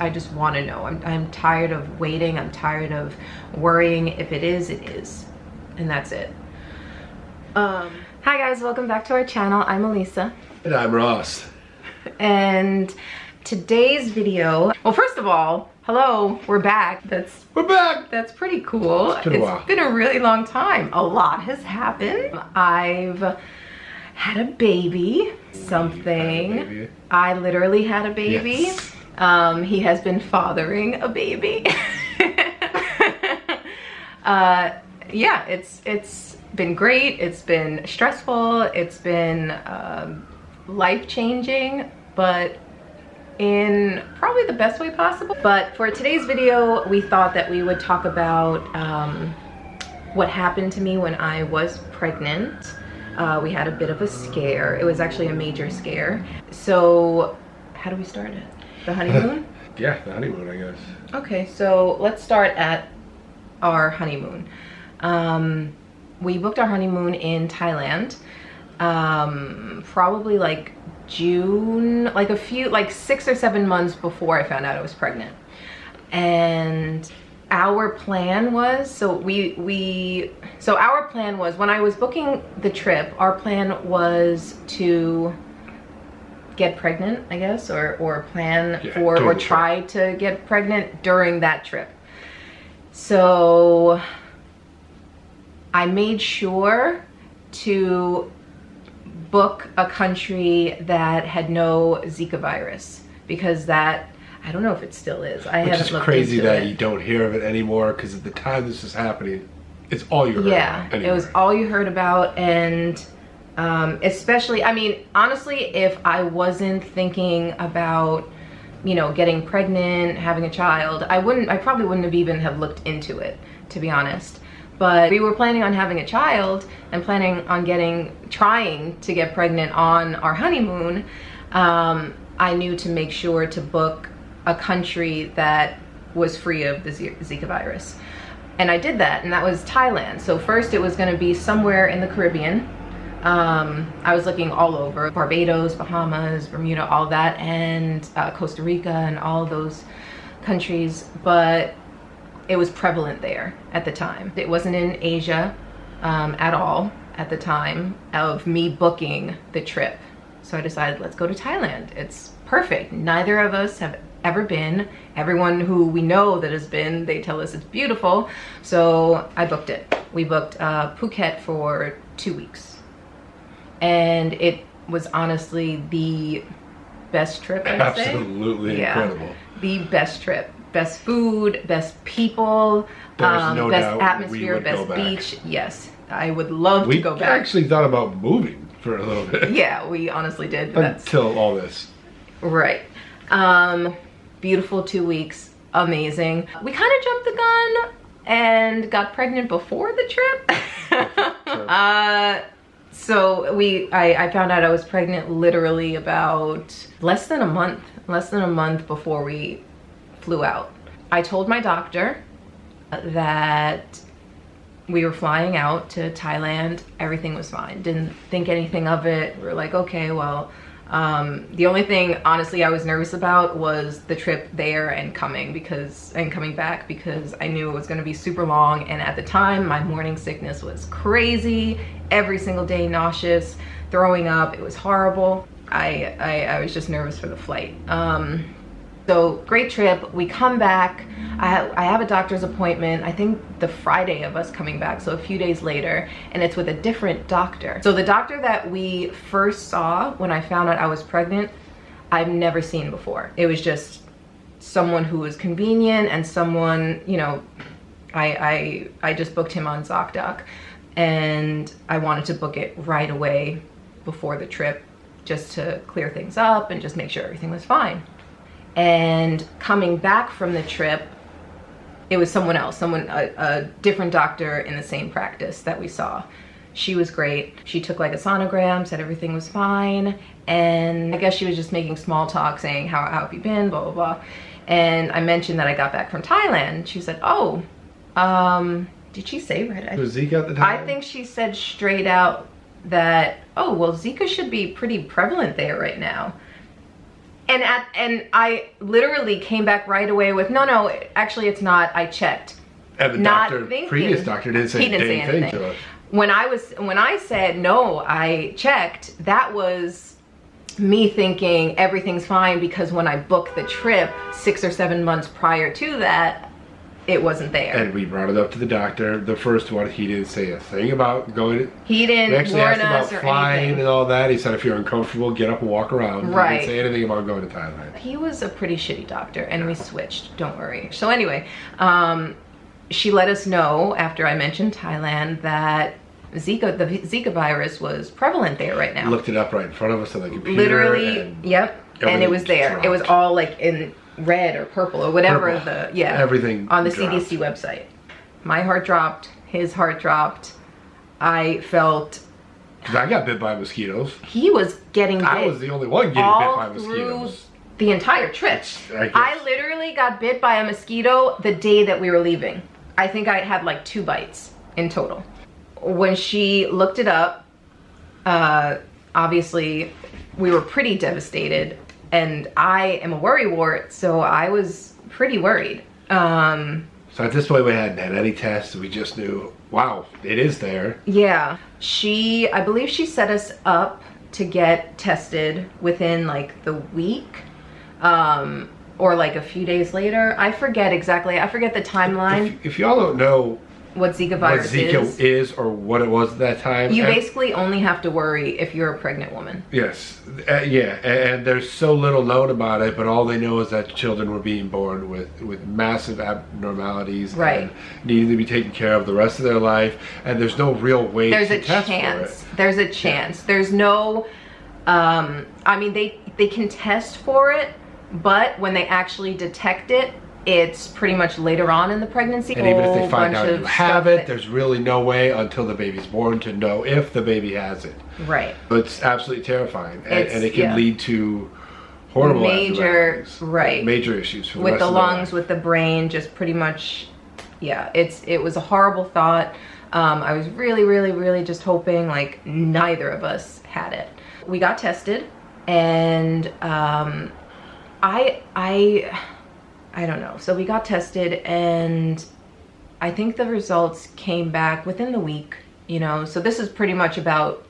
just want to know. I'm tired of waiting. I'm tired of worrying. If it is, it is, and that's it. Hi guys, welcome back to our channel. I'm Elisa. And I'm Ross. And today's video, well, first of all, hello, we're back. We're back. That's pretty cool. It's been a while. It's been a really long time. A lot has happened. I've had a baby. I literally had a baby. Yes. He has been fathering a baby. Yeah, it's been great. It's been stressful. It's been life-changing, but in probably the best way possible. But for today's video, we thought that we would talk about what happened to me when I was pregnant. We had a bit of a scare. It was actually a major scare. So how do we start it? The honeymoon? Yeah, the honeymoon, I guess. Okay, so let's start at our honeymoon. We booked our honeymoon in Thailand, probably like June, like 6 or 7 months before I found out I was pregnant. And our plan was, so our plan was, when I was booking the trip, our plan was to get pregnant, I guess, or plan for, or try to get pregnant during that trip. So I made sure to book a country that had no Zika virus, because that, I don't know if it still is. I haven't looked into it. Which is crazy that you don't hear of it anymore, because at the time this was happening, it's all you heard about. Yeah, it was all you heard about. And especially, I mean, honestly, if I wasn't thinking about, you know, getting pregnant, having a child, I probably wouldn't have even have looked into it, to be honest. But we were planning on having a child and planning on trying to get pregnant on our honeymoon. I knew to make sure to book a country that was free of the Zika virus. And I did that, and that was Thailand. So first it was gonna be somewhere in the Caribbean. I was looking all over, Barbados, Bahamas, Bermuda, all that, and Costa Rica and all those countries, but it was prevalent there at the time. It wasn't in Asia at all at the time of me booking the trip. So I decided, let's go to Thailand. It's perfect. Neither of us have ever been. Everyone who we know that has been, they tell us it's beautiful. So I booked it. We booked Phuket for 2 weeks. And it was honestly the best trip, I'd say. Absolutely incredible. The best trip. Best food, best people, no best doubt atmosphere, best beach. Yes, I would love to go back. We actually thought about moving for a little bit. Yeah, we honestly did. Until all this. Right. Beautiful 2 weeks. Amazing. We kind of jumped the gun and got pregnant before the trip. Sure. So I found out I was pregnant literally about less than a month before we flew out. I told my doctor that we were flying out to Thailand. Everything was fine. Didn't think anything of it. We were like, okay, well, the only thing honestly I was nervous about was the trip there and coming back, because I knew it was going to be super long. And at the time, my morning sickness was crazy. Every single day, nauseous, throwing up. It was horrible. I was just nervous for the flight. So great trip. We come back. I have a doctor's appointment, I think the Friday of us coming back, so a few days later, and it's with a different doctor. So the doctor that we first saw when I found out I was pregnant, I've never seen before. It was just someone who was convenient, and someone, you know, I just booked him on ZocDoc, and I wanted to book it right away before the trip, just to clear things up and just make sure everything was fine. And coming back from the trip, it was someone else, a different doctor in the same practice that we saw. She was great. She took like a sonogram, said everything was fine. And I guess she was just making small talk, saying, how have you been, blah, blah, blah. And I mentioned that I got back from Thailand. She said, oh, did she say right? Was Zika at the time? I think she said straight out that, oh, well, Zika should be pretty prevalent there right now. And I literally came back right away with, no, actually it's not, I checked. And the previous doctor didn't say anything to us. When I said, no, I checked, that was me thinking everything's fine, because when I booked the trip 6 or 7 months prior to that, it wasn't there. And we brought it up to the doctor. The first one, he didn't say a thing about going. He didn't warn us or anything. And all that. He said if you're uncomfortable, get up and walk around. Right. He didn't say anything about going to Thailand. He was a pretty shitty doctor, and we switched. Don't worry. So anyway, she let us know after I mentioned Thailand that the Zika virus was prevalent there right now. Looked it up right in front of us on the computer. Literally, yep. And it was there. Dropped. It was all like in red or purple or whatever everything on the dropped. CDC website. My heart dropped. His heart dropped. I felt. Because I got bit by mosquitoes. He was getting bit. I was the only one getting bit by mosquitoes. The entire trip. I literally got bit by a mosquito the day that we were leaving. I think I had like 2 bites in total. When she looked it up, obviously we were pretty devastated, and I am a worrywart, so I was pretty worried. So at this point we hadn't had any tests. We just knew, wow, it is there. Yeah. I believe she set us up to get tested within like the week, or like a few days later. I forget exactly. I forget the timeline. If y'all don't know what Zika virus is or what it was at that time, you basically only have to worry if you're a pregnant woman. Yes. Yeah, and there's so little known about it, but all they know is that children were being born with massive abnormalities, right, and needing to be taken care of the rest of their life, and there's no real way to test for it. There's a chance. There's no I mean, they can test for it, but when they actually detect it, it's pretty much later on in the pregnancy. And even if they find out you have it, there's really no way until the baby's born to know if the baby has it. Right. It's absolutely terrifying, and it can lead to horrible major issues for the rest with the of lungs, with the brain, just pretty much. Yeah, it was a horrible thought. I was really just hoping like neither of us had it. We got tested, and I don't know. So we got tested, and I think the results came back within the week, you know. So this is pretty much about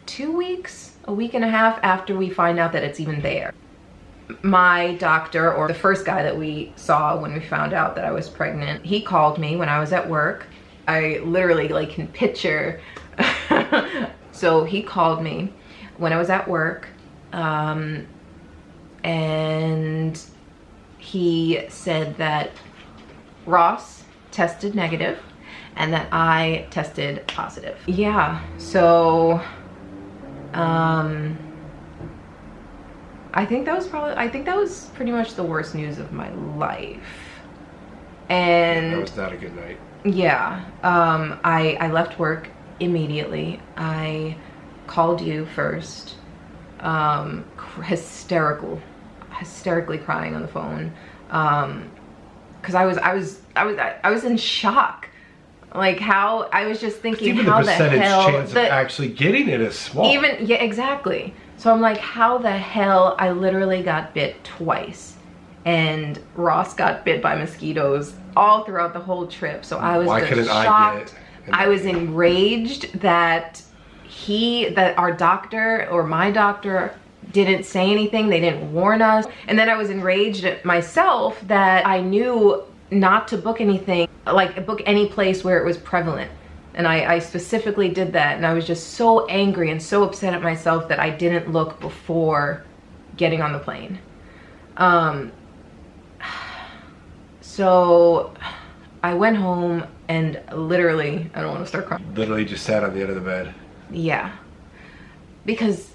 2 weeks, a week and a half after we find out that it's even there. My doctor, or the first guy that we saw when we found out that I was pregnant, he called me when I was at work. I literally like can picture. So he called me when I was at work, and he said that Ross tested negative and that I tested positive. Yeah, so I think that was pretty much the worst news of my life. And that was not a good night. Yeah, I left work immediately. I called you first, hysterically crying on the phone, because I was in shock. Like, how I was just thinking, even how the percentage the hell chance of actually getting it is small. Yeah, exactly. So I'm like, how the hell? I literally got bit twice, and Ross got bit by mosquitoes all throughout the whole trip. So I was just shocked. I was enraged that our doctor or my doctor didn't say anything. They didn't warn us. And then I was enraged at myself that I knew not to book anything, like book any place where it was prevalent. And I specifically did that. And I was just so angry and so upset at myself that I didn't look before getting on the plane. So I went home and literally, I don't want to start crying. Literally just sat on the end of the bed. Yeah. Because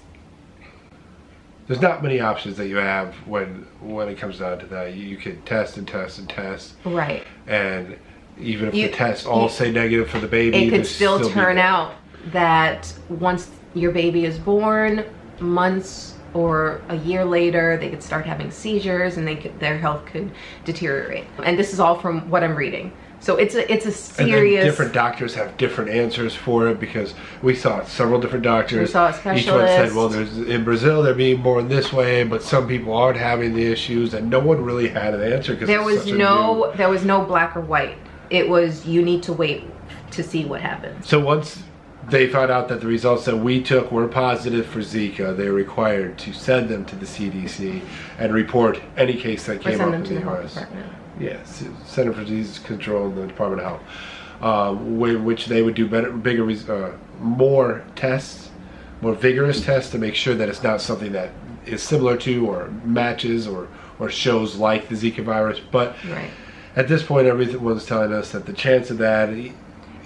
there's not many options that you have when it comes down to that. You can test and test and test. Right. And even if the tests all say negative for the baby, it could still turn out that once your baby is born, months or a year later they could start having seizures and their health could deteriorate. And this is all from what I'm reading. So it's a serious. And then different doctors have different answers for it, because we saw several different doctors. We saw a specialist. Each one said, well, in Brazil they're being born this way, but some people aren't having the issues, and no one really had an answer because there was no black or white. It was, you need to wait to see what happens. So once they found out that the results that we took were positive for Zika, they were required to send them to the CDC and report any case that came up in the U.S. Yes, Center for Disease Control and the Department of Health, which they would do more tests, more vigorous tests to make sure that it's not something that is similar to or matches or shows like the Zika virus. But at this point, everyone's telling us that the chance of that,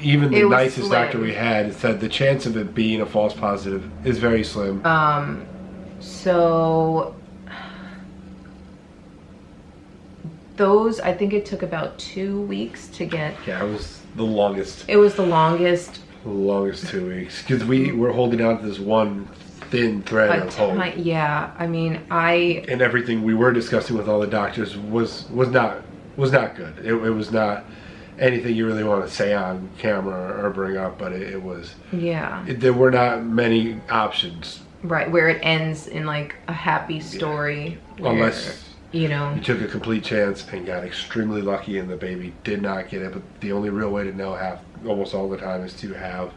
even the nicest doctor we had said the chance of it being a false positive is very slim. So those, I think it took about 2 weeks to get. Yeah, it was the longest. It was the longest. The longest 2 weeks, because we were holding on to this one thin thread of hope. Yeah, I mean, and everything we were discussing with all the doctors was not good. It was not anything you really want to say on camera or bring up, but it was. Yeah. There were not many options. Right, where it ends in like a happy story. Yeah. Unless you took a complete chance and got extremely lucky and the baby did not get it. But the only real way to know almost all the time is to have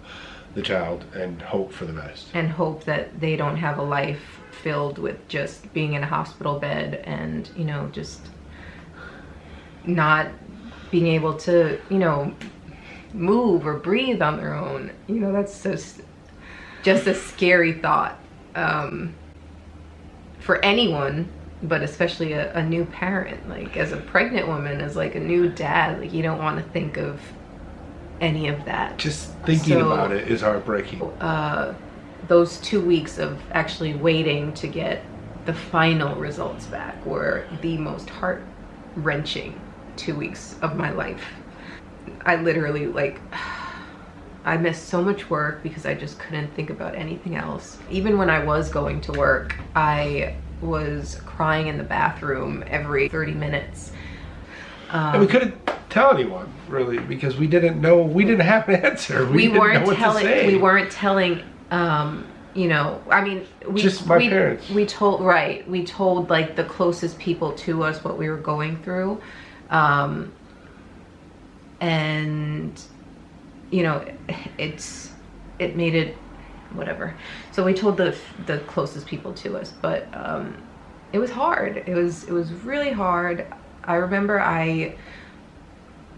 the child and hope for the best. And hope that they don't have a life filled with just being in a hospital bed and, just not being able to, move or breathe on their own. That's just a scary thought for anyone, but especially a new parent. Like, as a pregnant woman, as like a new dad, like, you don't want to think of any of that. Just thinking about it is heartbreaking. Those 2 weeks of actually waiting to get the final results back were the most heart-wrenching 2 weeks of my life. I literally, I missed so much work because I just couldn't think about anything else. Even when I was going to work, I was crying in the bathroom every 30 minutes. And we couldn't tell anyone, really, because we didn't know. We didn't have an answer. We weren't telling. I mean, just my parents. We told like the closest people to us what we were going through, and it made it whatever. So we told the closest people to us, but it was hard. It was really hard. I remember I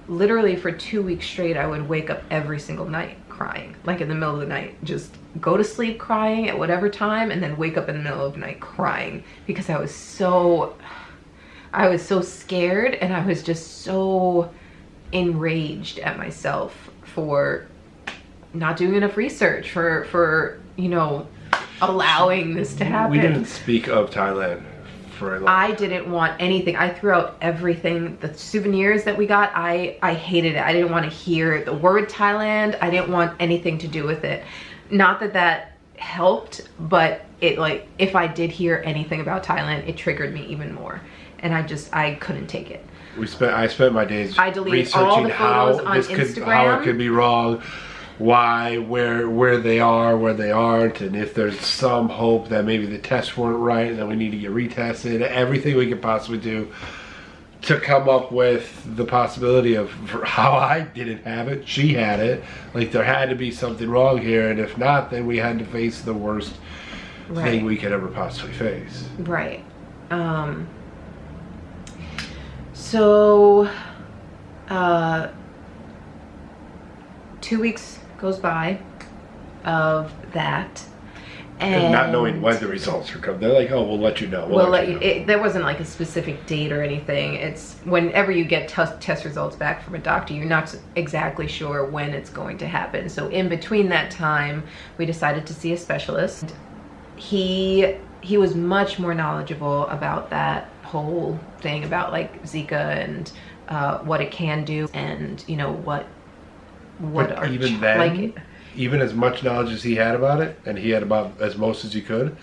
literally for 2 weeks straight, I would wake up every single night crying, like in the middle of the night, just go to sleep crying at whatever time, and then wake up in the middle of the night crying because I was so scared, and I was just so enraged at myself for not doing enough research, for allowing this to happen. We didn't speak of Thailand. I didn't want anything. I threw out everything. The souvenirs that we got, I hated it. I didn't want to hear the word Thailand. I didn't want anything to do with it. Not that helped, but it, like, if I did hear anything about Thailand, it triggered me even more. And I couldn't take it. I spent my days researching how it could be wrong, why, where they are, where they aren't, and if there's some hope that maybe the tests weren't right and that we need to get retested. Everything we could possibly do to come up with the possibility of how I didn't have it, she had it. Like, there had to be something wrong here, and if not, then we had to face the worst thing we could ever possibly face. Right. So 2 weeks goes by of that, and not knowing when the results are coming. They're like, oh, we'll let you know. There wasn't like a specific date or anything. It's whenever you get test results back from a doctor, you're not exactly sure when it's going to happen. So in between that time, we decided to see a specialist. He was much more knowledgeable about that whole thing, about like Zika and what it can do, and even as much knowledge as he had about it, and he had about as most as he could,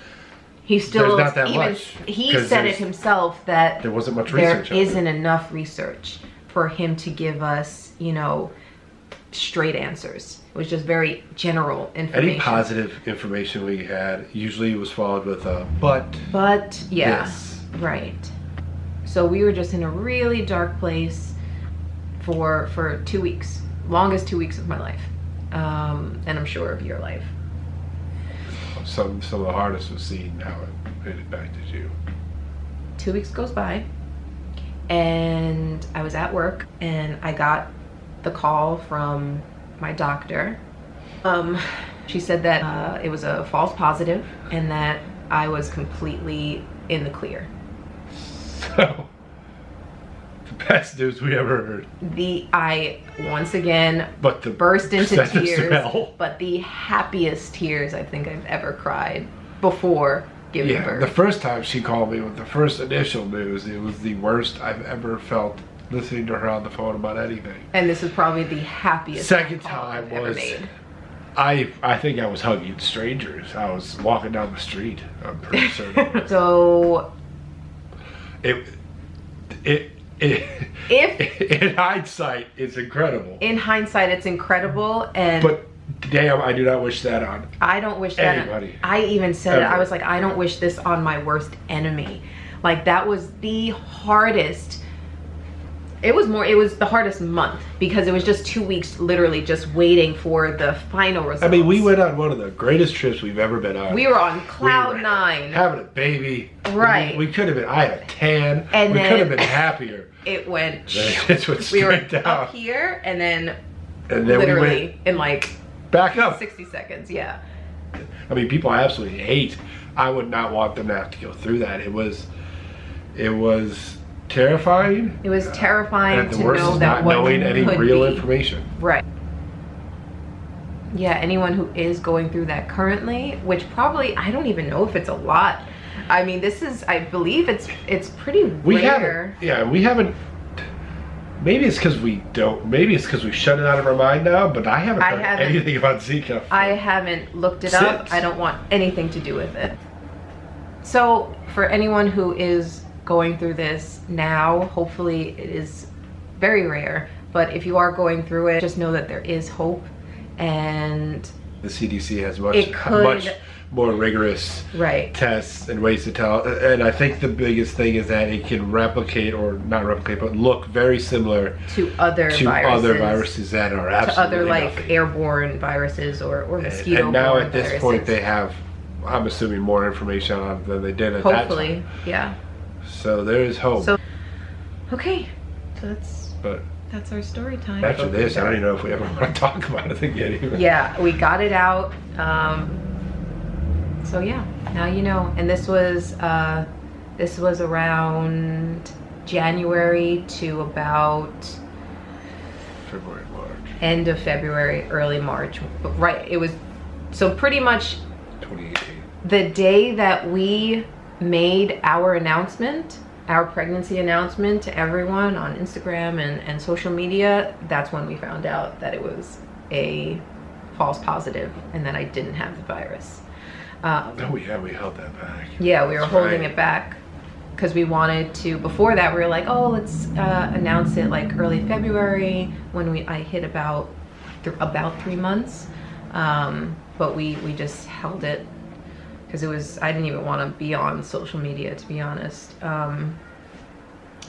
He still, there's not that even much. He said it himself that there wasn't much research. There isn't enough research for him to give us, you know, straight answers. It was just very general information. Any positive information we had usually was followed with a but. But yeah, this. right. So we were just in a really dark place for 2 weeks, longest 2 weeks of my life, and I'm sure of your life. Some of the hardest was seeing how it impacted you. 2 weeks goes by, and I was at work, and I got the call from my doctor. She said that it was a false positive and that I was completely in the clear. So, the best news we ever heard. I once again burst into tears, but the happiest tears I think I've ever cried before giving birth. The first time she called me with the first initial news, it was the worst I've ever felt listening to her on the phone about anything. And this is probably the happiest second time I've ever made. I think I was hugging strangers. I was walking down the street, I'm pretty certain. So if in hindsight, it's incredible. In hindsight, it's incredible, but damn, I do not wish that on. I don't wish that anybody. I even said it. I was like, I don't wish this on my worst enemy. Like, that was the hardest. It was the hardest month because it was just 2 weeks literally just waiting for the final results. I mean, we went on one of the greatest trips we've ever been on. We were on cloud nine. Having a baby. Right. We could have been, I had a tan. And we then could have been happier. It went, it went we were down. up here and then literally we went in like back up 60 seconds. Yeah. I mean, people absolutely hate. I would not want them to have to go through that. It was terrifying. It was terrifying to know that not knowing any real information. Right. Yeah, anyone who is going through that currently, which probably, I don't even know if it's a lot. I mean, this is, I believe it's pretty rare. We haven't. Maybe it's because we don't. Maybe it's because we shut it out of our mind now. But I haven't heard anything about Zika. I haven't looked it up. I don't want anything to do with it. So for anyone who is going through this now, hopefully it is very rare. But if you are going through it, just know that there is hope, and the CDC has much more rigorous tests and ways to tell. And I think the biggest thing is that it can replicate, or not replicate, but look very similar to other viruses that are absolutely to other like airborne viruses or mosquito. And now at this point they have, I'm assuming, more information on them than they did at that time. Hopefully, yeah. So there is hope. So, okay, so that's our story time. After this, I don't even know if we ever want to talk about it again. Even. Yeah, we got it out. So yeah, now you know. And this was around January to about February, March. End of February, early March. But right, it was so pretty much 2018. The day that we made our announcement, our pregnancy announcement to everyone on Instagram and social media, that's when we found out that it was a false positive and that I didn't have the virus. We held that back. Yeah, we were holding it back because we wanted to. Before that, we were like, oh, let's announce it like early February when I hit about 3 months. But we just held it because I didn't even want to be on social media, to be honest. But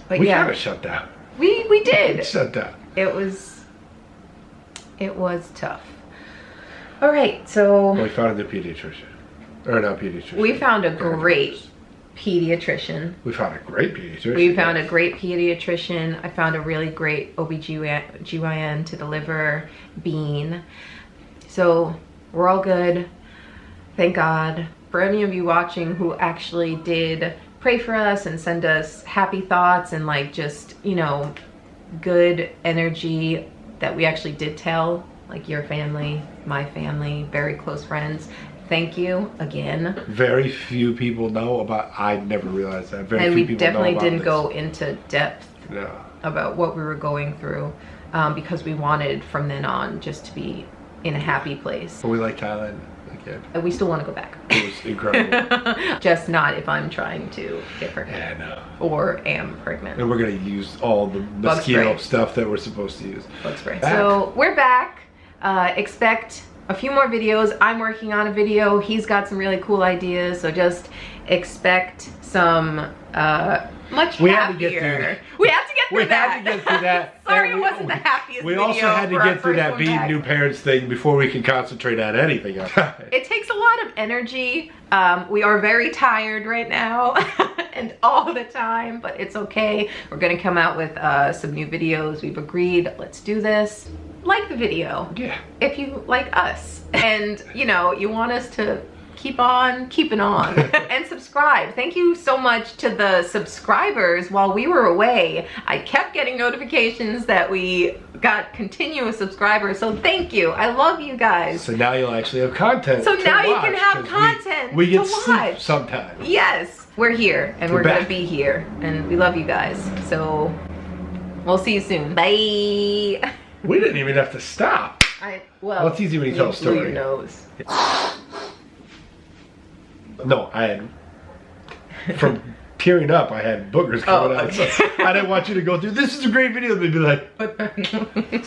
we yeah, kind of shut down. We did. Shut down. It was tough. All right, so we found a pediatrician. Or not pediatrician. We found a great pediatrician. We found a great pediatrician. We found a great pediatrician. I found a really great OBGYN to deliver Bean. So we're all good. Thank God. For any of you watching who actually did pray for us and send us happy thoughts and like just, you know, good energy that we actually did tell, like your family, my family, very close friends. Thank you again. Very few people know about, I never realized that. Very and few we people definitely know about didn't this. go into depth about what we were going through because we wanted from then on just to be in a happy place. But we like Thailand. weekend. And we still want to go back. It was incredible. Just not if I'm trying to get pregnant. Yeah, no. Or am pregnant. And we're going to use all the mosquito stuff that we're supposed to use. Bug spray. So we're back. Expect a few more videos. I'm working on a video. He's got some really cool ideas. So just expect some much happier. We had to get through that. Sorry, it wasn't the happiest video. We also had to get through that being new parents thing before we can concentrate on anything else. It takes a lot of energy. We are very tired right now and all the time, but it's okay. We're gonna come out with some new videos. We've agreed, let's do this. Like the video. Yeah. If you like us and you know, you want us to keep on keeping on and subscribe. Thank you so much to the subscribers while we were away. I kept getting notifications that we got continuous subscribers, so thank you. I love you guys. So now you'll actually have content. So now you can have content we get to sleep watch sometimes. Yes, we're here and we're gonna be here and we love you guys. So we'll see you soon. Bye. We didn't even have to stop. Well, it's easy when you tell a story. Your nose. No, I had, from tearing up, I had boogers coming out. So I didn't want you to go through, this is a great video. They'd be like,